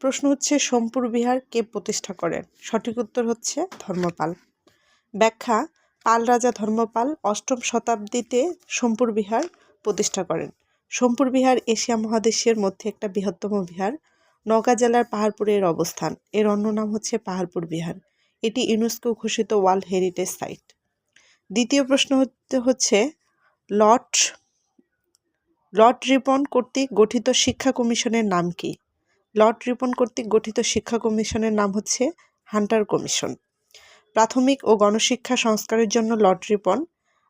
প্রশ্ন হচ্ছে সোমপুর বিহার কে প্রতিষ্ঠা করেন? সঠিক উত্তর হচ্ছে ধর্মপাল। ব্যাখ্যা: পাল রাজা ধর্মপাল 8ম শতাব্দীতে সোমপুর বিহার প্রতিষ্ঠা করেন। সোমপুর বিহার এশিয়া মহাদেশের মধ্যে একটা বৃহত্তম বিহার। নওগাঁ জেলার পাহাড়পুরে এর অবস্থান। এর অন্য নাম হচ্ছে পাহাড়পুর বিহার। এটি ইউনেস্কো ঘোষিত ওয়ার্ল্ড হেরিটেজ সাইট। দ্বিতীয় প্রশ্ন হচ্ছে লর্ড রিপন কর্তৃক গঠিত শিক্ষা কমিশনের নাম কি? লর্ড রিপন কর্তৃক গঠিত শিক্ষা কমিশনের নাম হচ্ছে হান্টার কমিশন। প্রাথমিক ও গণশিক্ষা সংস্কারের জন্য লর্ড রিপন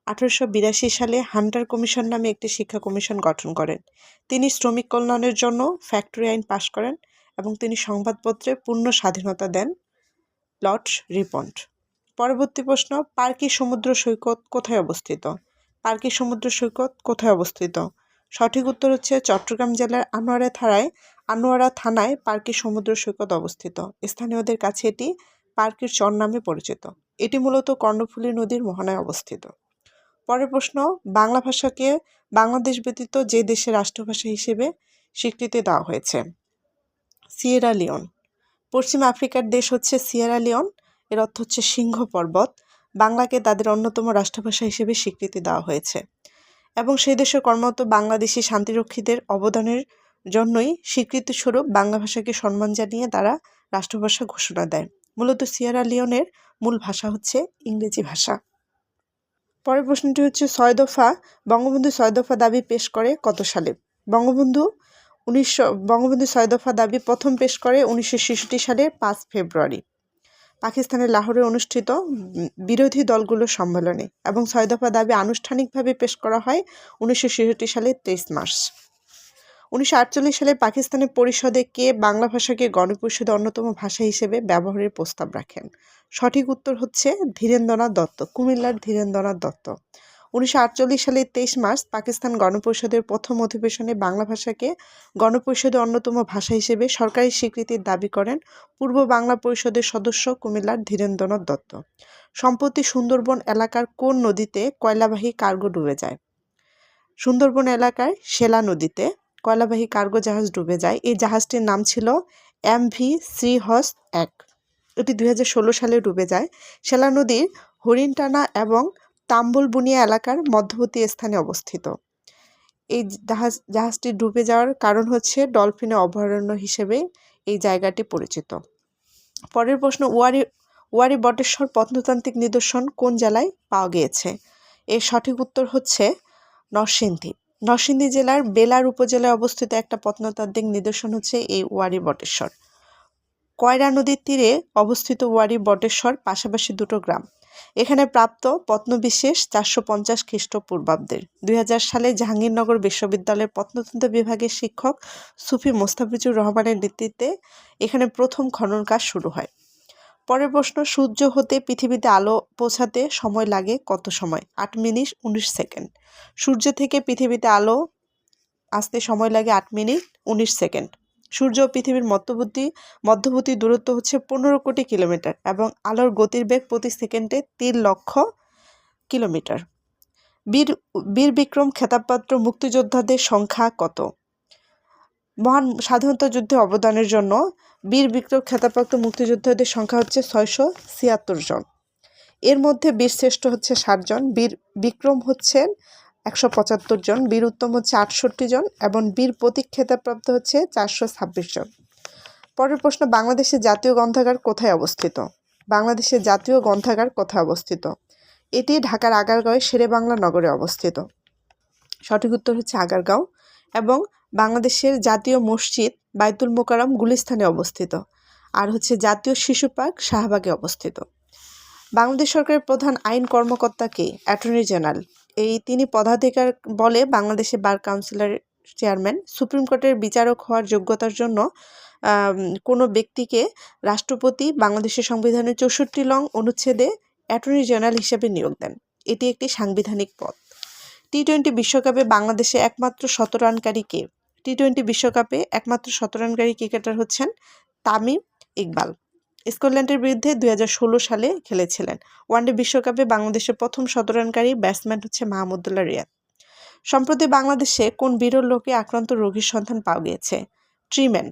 1882 সালে হান্টার কমিশন নামে একটি শিক্ষা কমিশন গঠন করেন। তিনি শ্রমিক কল্যাণের জন্য ফ্যাক্টরি আইন পাশ করেন এবং তিনি সংবাদপত্রে পূর্ণ স্বাধীনতা দেন লর্ড রিপন। পরবর্তী প্রশ্ন: পার্কি সমুদ্র সৈকত কোথায় অবস্থিত? পার্কি সমুদ্র সৈকত কোথায় অবস্থিত? সঠিক উত্তর হচ্ছে চট্টগ্রাম জেলার আনোয়ারা থানায় পার্কি সমুদ্র সৈকত অবস্থিত। স্থানীয়দের কাছে এটি পার্কির চর নামে পরিচিত। এটি মূলত কর্ণফুলী নদীর মোহনায় অবস্থিত। পরের প্রশ্ন: বাংলা ভাষাকে বাংলাদেশ ব্যতীত যে দেশের রাষ্ট্রভাষা হিসেবে স্বীকৃতি দেওয়া হয়েছে? Sierra Leone. পশ্চিম আফ্রিকার দেশ হচ্ছে সিয়েরা লিওন। এর অর্থ হচ্ছে সিংহ পর্বত। বাংলাকে তাদের অন্যতম রাষ্ট্রভাষা হিসেবে স্বীকৃতি দেওয়া হয়েছে এবং সেই দেশে কর্মরত বাংলাদেশি শান্তিরক্ষীদের অবদানের জন্যই স্বীকৃতিস্বরূপ বাংলা ভাষাকে সম্মান জানিয়ে তারা রাষ্ট্রভাষা ঘোষণা দেয়। মূলত সিয়েরা লিওনের মূল ভাষা হচ্ছে ইংরেজি ভাষা। পরের প্রশ্নটি হচ্ছে বঙ্গবন্ধু 6 দফা দাবি পেশ করে কত সালে? বঙ্গবন্ধু 6 দফা দাবি প্রথম পেশ করে 1966 সালের 5 ফেব্রুয়ারি পাকিস্তানের লাহোরে অনুষ্ঠিত বিরোধী দলগুলোর সম্মেলনে এবং 6 দফা দাবি আনুষ্ঠানিকভাবে পেশ করা হয় 1966 সালের 23 মার্চ। 1948 সালে পাকিস্তানের পরিষদে কে বাংলা ভাষাকে গণপরিষদের অন্যতম ভাষা হিসেবে ব্যবহারের প্রস্তাব রাখেন? সঠিক উত্তর হচ্ছে ধীরেন্দ্রনাথ দত্ত, কুমিল্লার ধীরেন্দ্রনাথ দত্ত। 1948 সালের 23 মার্চ পাকিস্তান গণপরিষদের প্রথম অধিবেশনে বাংলা ভাষাকে গণপরিষদের অন্যতম ভাষা হিসেবে সরকারি স্বীকৃতির দাবি করেন পূর্ব বাংলা পরিষদের সদস্য কুমিল্লার ধীরেন্দ্রনাথ দত্ত। সম্প্রতি সুন্দরবন এলাকার কোন নদীতে কয়লাবাহী কার্গো ডুবে যায়? সুন্দরবন এলাকায় সেলা নদীতে কয়লাবাহী কার্গো জাহাজ ডুবে যায়। এই জাহাজটির নাম ছিল MV শ্রীহস্ত 1। এটি 2016 সালে ডুবে যায়। সেলা নদীর হরিণটানা এবং তাম্বলবুনিয়া এলাকার মধ্যবর্তী স্থানে অবস্থিত। এই জাহাজটি ডুবে যাওয়ার কারণ হচ্ছে ডলফিনের অভয়ারণ্য হিসেবে এই জায়গাটি পরিচিত। পরের প্রশ্ন: ওয়ারী বটেশ্বর প্রত্নতান্ত্রিক নিদর্শন কোন জেলায় পাওয়া গিয়েছে? এর সঠিক উত্তর হচ্ছে নরসিংদী। নরসিংদী জেলার বেলার উপজেলায় অবস্থিত একটা প্রত্নতাত্ত্বিক নিদর্শন হচ্ছে এই ওয়ারী বটেশ্বর। কয়রা নদীর তীরে অবস্থিত ওয়ারী বটেশ্বর পাশাপাশি দুটো গ্রাম। এখানে প্রাপ্ত প্রত্নবিশেষ 450 খ্রিস্টপূর্বাব্দের। 2000 সালে জাহাঙ্গীরনগর বিশ্ববিদ্যালয়ের প্রত্নতত্ত্ব বিভাগের শিক্ষক সুফি মোস্তাফিজুর রহমানের নেতৃত্বে এখানে প্রথম খনন কাজ শুরু হয়। পরের প্রশ্ন: সূর্য হতে পৃথিবীতে আলো পৌঁছাতে সময় লাগে কত সময়? 8 মিনিট 19 সেকেন্ড। সূর্য থেকে পৃথিবীতে আলো আসতে সময় লাগে 8 মিনিট 19 সেকেন্ড। সূর্য ও পৃথিবীর মধ্যবর্তী দূরত্ব হচ্ছে 15 কোটি কিলোমিটার এবং আলোর গতির বেগ প্রতি সেকেন্ডে 3 লক্ষ কিলোমিটার। বীর বিক্রম খেতাবপ্রাপ্ত মুক্তিযোদ্ধাদের সংখ্যা কত? মহান স্বাধীনতা যুদ্ধে অবদানের জন্য বীর বিক্রম খেতাবপ্রাপ্ত মুক্তিযোদ্ধাদের সংখ্যা হচ্ছে 676 জন। এর মধ্যে বীরশ্রেষ্ঠ হচ্ছে 60 জন, বীর বিক্রম হচ্ছেন 175 জন, বীর উত্তম হচ্ছে 68 জন এবং বীর প্রতীক খেতাবপ্রাপ্ত হচ্ছে 426 জন। পরের প্রশ্ন: বাংলাদেশের জাতীয় গ্রন্থাগার কোথায় অবস্থিত? বাংলাদেশের জাতীয় গ্রন্থাগার কোথায় অবস্থিত? এটি ঢাকার আগারগাঁওয়ে শেরেবাংলা নগরে অবস্থিত। সঠিক উত্তর হচ্ছে আগারগাঁও। এবং বাংলাদেশের জাতীয় মসজিদ বাইতুল মোকাররম গুলিস্তানে অবস্থিত। আর হচ্ছে জাতীয় শিশু পার্ক শাহবাগে অবস্থিত। বাংলাদেশ সরকারের প্রধান আইন কর্মকর্তা কে? Attorney general. তিনি পদাধিকার বলে বাংলাদেশের বার কাউন্সিলের চেয়ারম্যান। সুপ্রিম কোর্টের বিচারক হওয়ার যোগ্যতার জন্য কোনো ব্যক্তিকে রাষ্ট্রপতি বাংলাদেশের সংবিধানের 64 নং অনুচ্ছেদে অ্যাটর্নি জেনারেল হিসেবে নিয়োগ দেন। এটি একটি সাংবিধানিক পদ। টি-20 বিশ্বকাপে বাংলাদেশে একমাত্র শতরানকারী কে? টি-20 বিশ্বকাপে একমাত্র শতরানকারী ক্রিকেটার হচ্ছেন তামিম ইকবাল। স্কটল্যান্ডের বিরুদ্ধে 2016 সালে খেলেছিলেন। ওয়ানডে বিশ্বকাপে বাংলাদেশের প্রথম শতরানকারী ব্যাটসম্যান হচ্ছে মাহমুদুল্লাহ রিয়াদ। সম্প্রতি বাংলাদেশে কোন বিরল রোগে আক্রান্ত রোগীর সন্ধান পাওয়া গিয়েছে? ট্রিম্যান।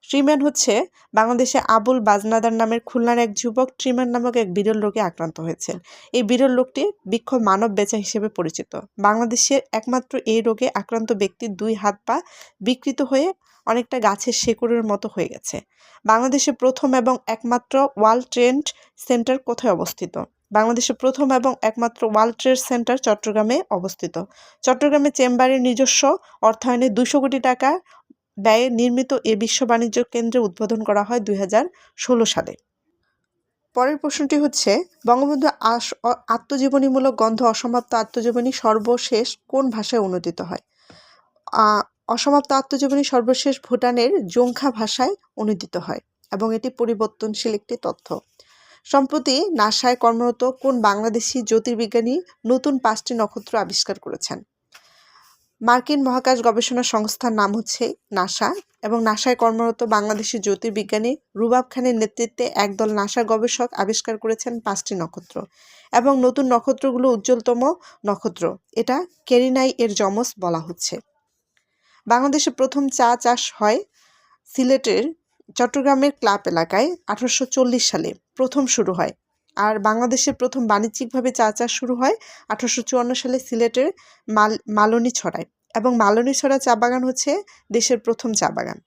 ট্রিম্যান হচ্ছে বাংলাদেশে আবুল বাজনাদার নামের খুলনার এক যুবক ট্রিম্যান নামক এক বিরল রোগে আক্রান্ত হয়েছেন। এই বিরল রোগটি বৃক্ষ মানব বেচা হিসেবে পরিচিত। বাংলাদেশের একমাত্র এই রোগে আক্রান্ত ব্যক্তির 2 হাত পা বিকৃত হয়ে অনেকটা গাছের শেকড়ের মতো হয়ে গেছে। বাংলাদেশের প্রথম এবং একমাত্র ওয়ার্ল্ড ট্রেড সেন্টার কোথায় অবস্থিত? বাংলাদেশের প্রথম এবং একমাত্র ওয়ার্ল্ড ট্রেড সেন্টার চট্টগ্রামে অবস্থিত। চট্টগ্রামে চেম্বারের নিজস্ব অর্থায়নে 200 কোটি টাকা ব্যয়ে নির্মিত এ বিশ্ব বাণিজ্য কেন্দ্রে উদ্বোধন করা হয় 2016 সালে। পরের প্রশ্নটি হচ্ছে, বঙ্গবন্ধু আত্মজীবনীমূলক গ্রন্থ অসমাপ্ত আত্মজীবনী সর্বশেষ কোন ভাষায় অনূদিত হয়? অসমাপ্ত আত্মজীবনী সর্বশেষ ভুটানের জোংখা ভাষায় অনূদিত হয় এবং এটি পরিবর্তনশীল একটি তথ্য। সম্প্রতি নাসায় কর্মরত কোন বাংলাদেশি জ্যোতির্বিজ্ঞানী নতুন 5টি নক্ষত্র আবিষ্কার করেছেন? মার্কিন মহাকাশ গবেষণা সংস্থার নাম হচ্ছে নাসা এবং নাসায় কর্মরত বাংলাদেশি জ্যোতির্বিজ্ঞানী রুবাব খানের নেতৃত্বে একদল নাসা গবেষক আবিষ্কার করেছেন 5টি নক্ষত্র এবং নতুন নক্ষত্রগুলো উজ্জ্বলতম নক্ষত্র। এটা কেরিনাই এর যমজ বলা হচ্ছে। বাংলাদেশে প্রথম চা চাষ হয় সিলেটের চট্টগ্রামের ক্লাব এলাকায় 1840 সালে প্রথম শুরু হয়। আর বাংলাদেশের প্রথম বাণিজ্যিকভাবে চা চাষ শুরু হয় 1854 সালে সিলেটের মালনীছড়ায় এবং মালনীছড়া চা বাগান হচ্ছে দেশের প্রথম চা বাগান।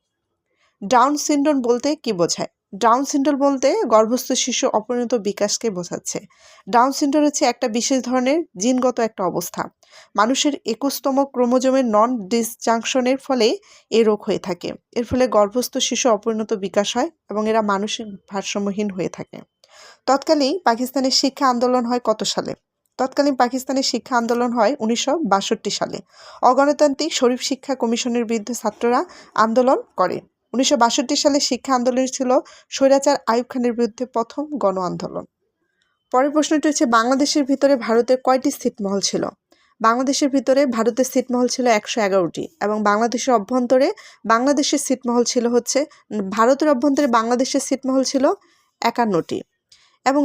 ডাউন সিনড্রোম বলতে কি বোঝায়? ডাউন সিনড্রোম বলতে গর্ভস্থ শিশু অপরিণত বিকাশকে বোঝাচ্ছে। ডাউন সিনড্রোম হচ্ছে একটা বিশেষ ধরনের জিনগত একটা অবস্থা। মানুষের 21তম ক্রোমোজোমের নন ডিসজাংশনের ফলে এই রোগ হয়ে থাকে। এর ফলে গর্ভস্থ শিশু অপরিণত বিকাশ হয় এবং এরা মানসিক ভারসাম্যহীন হয়ে থাকে। তৎকালীন পাকিস্তানের শিক্ষা আন্দোলন হয় কত সালে? তৎকালীন পাকিস্তানের শিক্ষা আন্দোলন হয় 1962 সালে। অগণতান্ত্রিক শরীফ শিক্ষা কমিশনের বিরুদ্ধে ছাত্ররা আন্দোলন করে। 1962 সালে শিক্ষা আন্দোলন ছিল স্বৈরাচার আইয়ুব খানের বিরুদ্ধে প্রথম গণ আন্দোলন। পরের প্রশ্নটি হচ্ছে, বাংলাদেশের ভিতরে ভারতের কয়টি ছিটমহল ছিল? বাংলাদেশের ভিতরে ভারতের ছিটমহল ছিল 111টি এবং বাংলাদেশের ছিটমহল ছিল হচ্ছে ভারতের অভ্যন্তরে বাংলাদেশের ছিটমহল ছিল 51টি এবং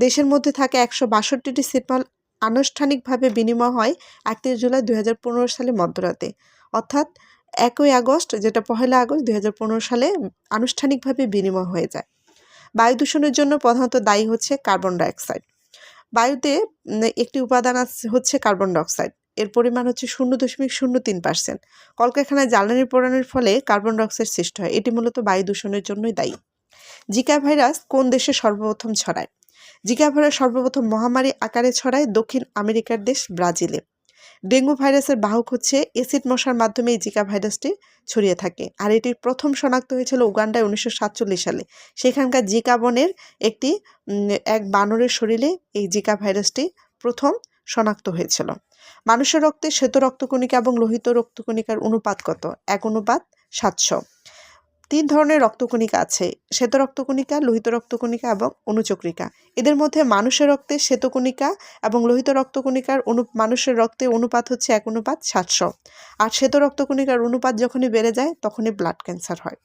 দেশের মধ্যে থাকে 162টি ছিটমহল আনুষ্ঠানিকভাবে বিনিময় হয় 31 জুলাই 2015 সালে মধ্যরাতে, অর্থাৎ 1 আগস্ট যেটা 1 আগস্ট 2015 সালে আনুষ্ঠানিকভাবে বিনিময় হয়ে যায়। বায়ু দূষণের জন্য প্রধানত দায়ী হচ্ছে কার্বন ডাইঅক্সাইড। বায়ুতে একটি উপাদান হচ্ছে কার্বন ডাইঅক্সাইড, এর পরিমাণ হচ্ছে 0.03%। কলকারখানায় জ্বালানি পোড়ানোর ফলে কার্বন ডাইঅক্সাইড সৃষ্টি হয়, এটি মূলত বায়ু দূষণের জন্যই দায়ী। জিকা ভাইরাস কোন দেশে সর্বপ্রথম ছড়ায়? জিকা ভাইরাস সর্বপ্রথম মহামারী আকারে ছড়ায় দক্ষিণ আমেরিকার দেশ ব্রাজিলে। ডেঙ্গু ভাইরাসের বাহক হচ্ছে এসিড মশার মাধ্যমে এই জিকা ভাইরাসটি ছড়িয়ে থাকে আর এটি প্রথম শনাক্ত হয়েছিল উগান্ডায় 1947 সালে। সেখানকার জিকা বনের এক বানরের শরীরে এই জিকা ভাইরাসটি প্রথম শনাক্ত হয়েছিল। মানুষের রক্তে শ্বেত রক্তকণিকা এবং লোহিত রক্তকণিকার অনুপাত কত? 1:700। 3 ধরনের রক্তকণিকা আছে, শ্বেত রক্তকণিকা, লোহিত রক্তকণিকা এবং অনুচক্রিকা। এদের মধ্যে মানুষের রক্তে শ্বেতকণিকা এবং লোহিত রক্তকণিকার মানুষের রক্তে অনুপাত হচ্ছে 1:700 আর শ্বেত রক্তকণিকার অনুপাত যখনই বেড়ে যায় তখনই ব্লাড ক্যান্সার হয়।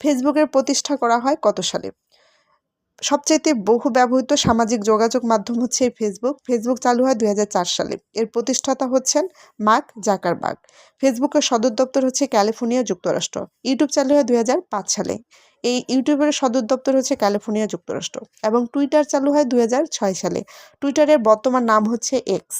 ফেসবুকের প্রতিষ্ঠা করা হয় কত সালে? সবচাইতে বহু ব্যবহৃত সামাজিক যোগাযোগ মাধ্যম হচ্ছে এই ফেসবুক চালু হয় 2004 সালে। এর প্রতিষ্ঠাতা হচ্ছেন মার্ক জাকারবার্গ। ফেসবুকের সদর দপ্তর হচ্ছে ক্যালিফোর্নিয়া, যুক্তরাষ্ট্র। ইউটিউব চালু হয় 2005 সালে। এই ইউটিউবের সদর দপ্তর হচ্ছে ক্যালিফোর্নিয়া, যুক্তরাষ্ট্র এবং টুইটার চালু হয় 2006 সালে। টুইটারের বর্তমান নাম হচ্ছে এক্স।